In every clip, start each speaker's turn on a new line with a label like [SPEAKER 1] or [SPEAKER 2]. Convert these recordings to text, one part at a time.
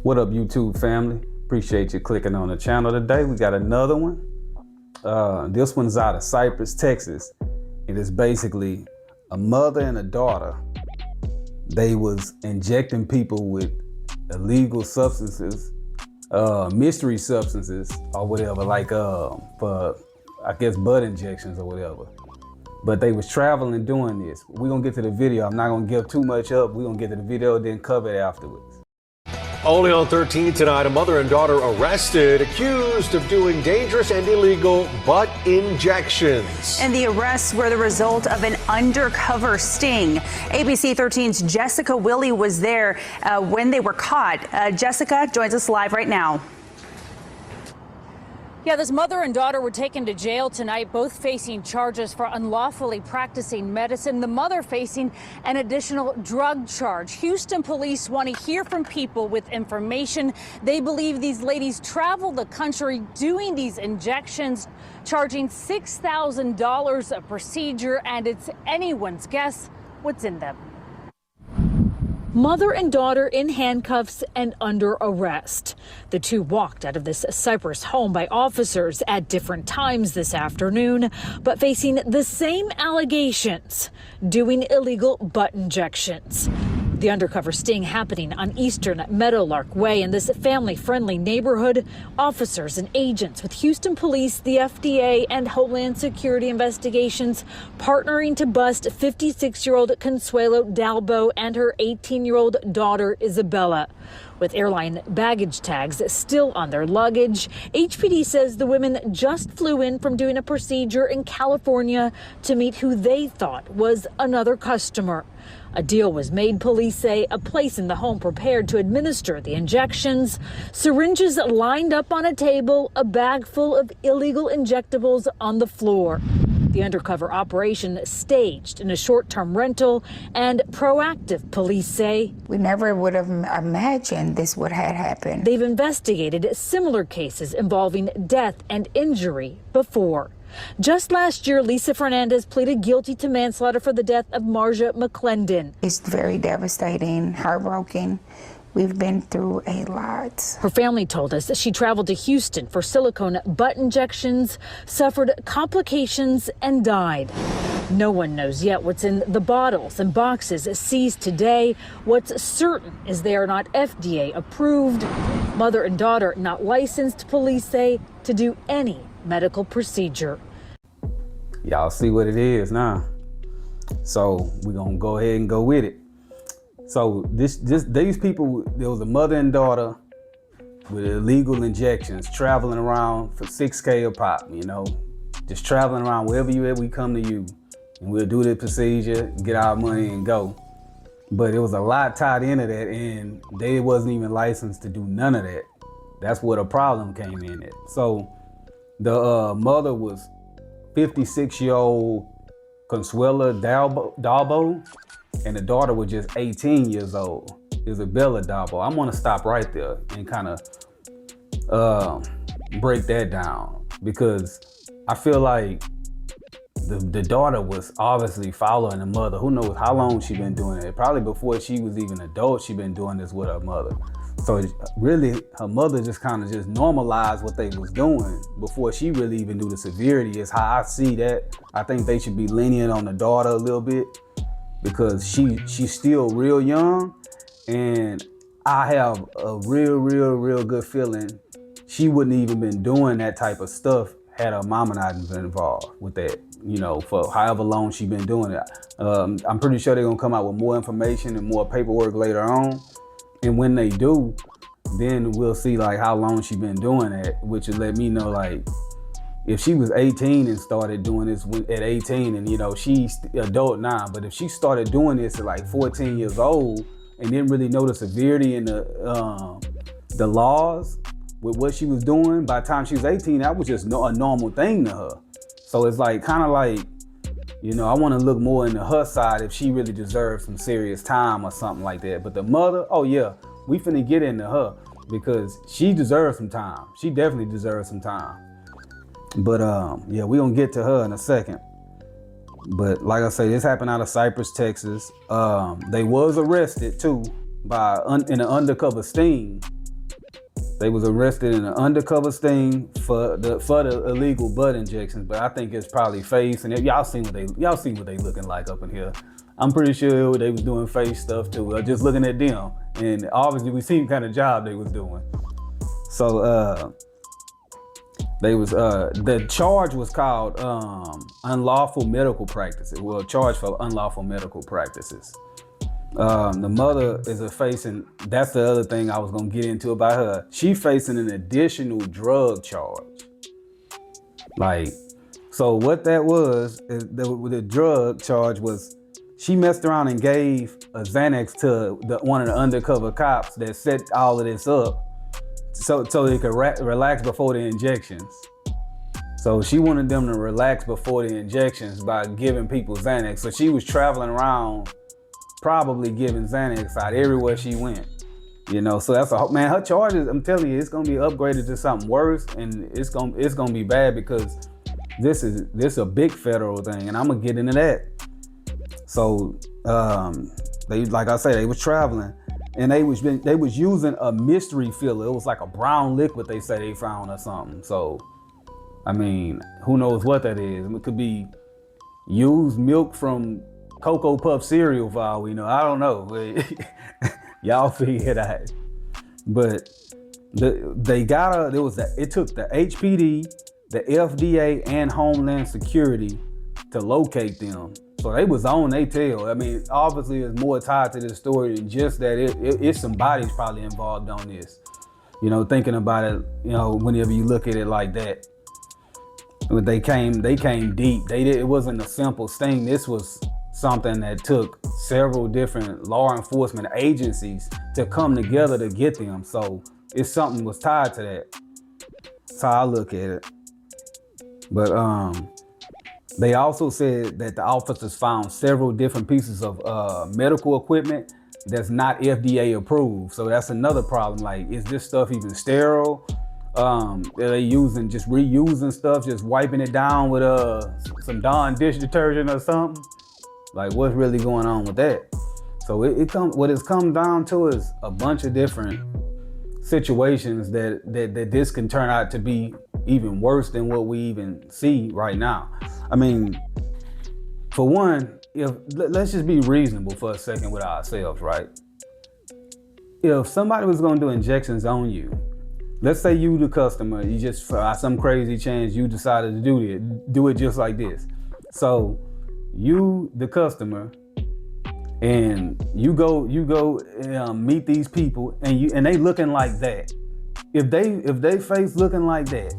[SPEAKER 1] What up, YouTube family? Appreciate you clicking on the channel today. We got another one. This one's out of Cypress, Texas. It is basically a mother and a daughter. They was injecting people with illegal substances, mystery substances or whatever, like for, I guess, butt injections or whatever. But they was traveling doing this. We're gonna get to the video. I'm not gonna give too much up. We're gonna get to the video, then cover it afterwards.
[SPEAKER 2] Only on 13 tonight, a mother and daughter arrested, accused of doing dangerous and illegal butt injections.
[SPEAKER 3] And the arrests were the result of an undercover sting. ABC 13's Jessica Willey was there when they were caught. Jessica joins us live right now.
[SPEAKER 4] Yeah, this mother and daughter were taken to jail tonight, both facing charges for unlawfully practicing medicine. The mother facing an additional drug charge. Houston police want to hear from people with information. They believe these ladies travel the country doing these injections, charging $6,000 a procedure, and it's anyone's guess what's in them. Mother and daughter in handcuffs and under arrest. The two walked out of this Cypress home by officers at different times this afternoon, but facing the same allegations, doing illegal butt injections. The undercover sting happening on Eastern Meadowlark Way in this family-friendly neighborhood. Officers and agents with Houston Police, the FDA, and Homeland Security Investigations partnering to bust 56-year-old Consuelo Dalbo and her 18-year-old daughter, Isabella. With airline baggage tags still on their luggage, HPD says the women just flew in from doing a procedure in California to meet who they thought was another customer. A deal was made, police say, a place in the home prepared to administer the injections. Syringes lined up on a table, a bag full of illegal injectables on the floor. The undercover operation staged in a short-term rental and proactive, police say.
[SPEAKER 5] We never would have imagined this would have happened.
[SPEAKER 4] They've investigated similar cases involving death and injury before. Just last year, Lisa Fernandez pleaded guilty to manslaughter for the death of Marja McClendon.
[SPEAKER 5] It's very devastating, heartbroken. We've been through a lot.
[SPEAKER 4] Her family told us she traveled to Houston for silicone butt injections, suffered complications, and died. No one knows yet what's in the bottles and boxes seized today. What's certain is they are not FDA approved. Mother and daughter not licensed, police say, to do any medical procedure.
[SPEAKER 1] Y'all see what it is now. So we're gonna go ahead and go with it. So these people, there was a mother and daughter with illegal injections traveling around for $6K a pop, you know, just traveling around wherever you at, we come to you and we'll do the procedure, get our money and go. But it was a lot tied into that and they wasn't even licensed to do none of that. That's where the problem came in at. So the mother was 56-year-old Consuelo Dalbo, and the daughter was just 18 years old, Isabella Dalbo. I'm gonna stop right there and kind of break that down because I feel like the daughter was obviously following the mother. Who knows how long she been doing it? Probably before she was even adult, she been doing this with her mother. So really, her mother just kind of just normalized what they was doing before she really even knew the severity is how I see that. I think they should be lenient on the daughter a little bit because she's still real young. And I have a real good feeling she wouldn't even been doing that type of stuff had her mama not been involved with that, you know, for however long she been doing it. I'm pretty sure they're gonna come out with more information and more paperwork later on. And when they do, then we'll see like how long she been doing that, which will let me know like if she was 18 and started doing this at 18 and you know, she's adult now, but if she started doing this at like 14 years old and didn't really know the severity and the laws with what she was doing, by the time she was 18, that was just a normal thing to her. So it's like kind of like, you know, I want to look more into her side if she really deserves some serious time or something like that. But the mother, oh yeah, we finna get into her because she deserves some time. She definitely deserves some time. But yeah, we gonna get to her in a second. But like I say, this happened out of Cypress, Texas. They was arrested too in an undercover sting. They was arrested in an undercover sting for the illegal butt injections, but I think it's probably face. And y'all see what they looking like up in here. I'm pretty sure they was doing face stuff too. Just looking at them, and obviously we seen kind of job they was doing. So they was the charge was called unlawful medical practices. Well, charge for unlawful medical practices. The mother is facing, that's the other thing I was gonna get into about her. She facing an additional drug charge. Like, so what that was, is the drug charge was, she messed around and gave a Xanax to one of the undercover cops that set all of this up so they could relax before the injections. So she wanted them to relax before the injections by giving people Xanax. So she was traveling around probably giving Xanax out everywhere she went. You know, so that's man, her charges, I'm telling you, it's gonna be upgraded to something worse, and it's gonna be bad because this is a big federal thing, and I'm gonna get into that. So they, like I say, they was traveling, and they was using a mystery filler. It was like a brown liquid they say they found or something. So I mean, who knows what that is? It could be used milk from Cocoa Puff cereal for all we know. I don't know. Y'all figure it out. But it took the HPD, the FDA, and Homeland Security to locate them. So they was on their tail. I mean, obviously there's more tied to this story than just that it's some bodies probably involved on this. You know, thinking about it, you know, whenever you look at it like that. They came deep. It wasn't a simple sting. This was something that took several different law enforcement agencies to come together to get them. So it's something was tied to that. That's how I look at it. But they also said that the officers found several different pieces of medical equipment that's not FDA approved. So that's another problem. Like, is this stuff even sterile? Are they just reusing stuff, just wiping it down with some Dawn dish detergent or something? Like, what's really going on with that? So what it's come down to is a bunch of different situations that this can turn out to be even worse than what we even see right now. I mean, for one, let's just be reasonable for a second with ourselves, right? If somebody was gonna do injections on you, let's say you the customer, you just, for some crazy chance, you decided to do it just like this. So you, the customer, and you go meet these people, and they looking like that. If they face looking like that,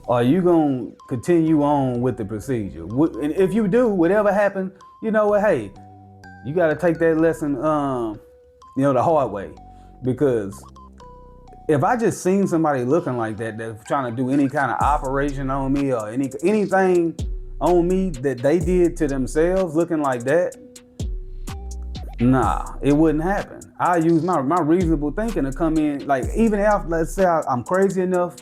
[SPEAKER 1] are you gonna continue on with the procedure? And if you do, whatever happened, you know what? Hey, you got to take that lesson, the hard way, because if I just seen somebody looking like that, that's trying to do any kind of operation on me or anything on me that they did to themselves looking like that, nah, it wouldn't happen. I use my reasonable thinking to come in, like, even if, let's say I'm crazy enough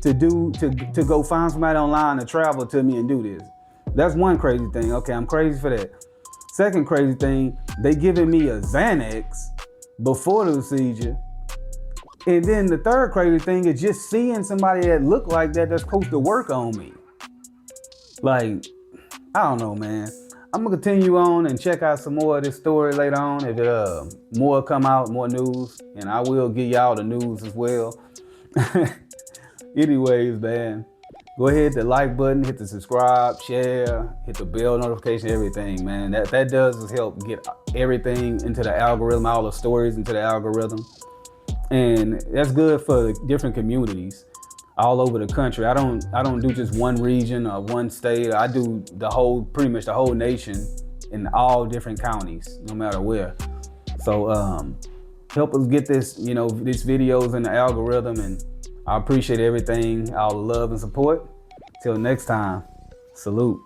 [SPEAKER 1] to go find somebody online to travel to me and do this. That's one crazy thing. Okay, I'm crazy for that. Second crazy thing, they giving me a Xanax before the procedure. And then the third crazy thing is just seeing somebody that look like that that's supposed to work on me. Like, I don't know, man. I'm gonna continue on and check out some more of this story later on. If more come out, more news, and I will give y'all the news as well. Anyways, man, go ahead, the like button, hit the subscribe, share, hit the bell notification, everything, man. That does is help get everything into the algorithm, all the stories into the algorithm. And that's good for different communities all over the country. I don't do just one region or one state. I do pretty much the whole nation in all different counties, no matter where. So help us get this, these videos in the algorithm, and I appreciate everything, all the love and support. Till next time, salute.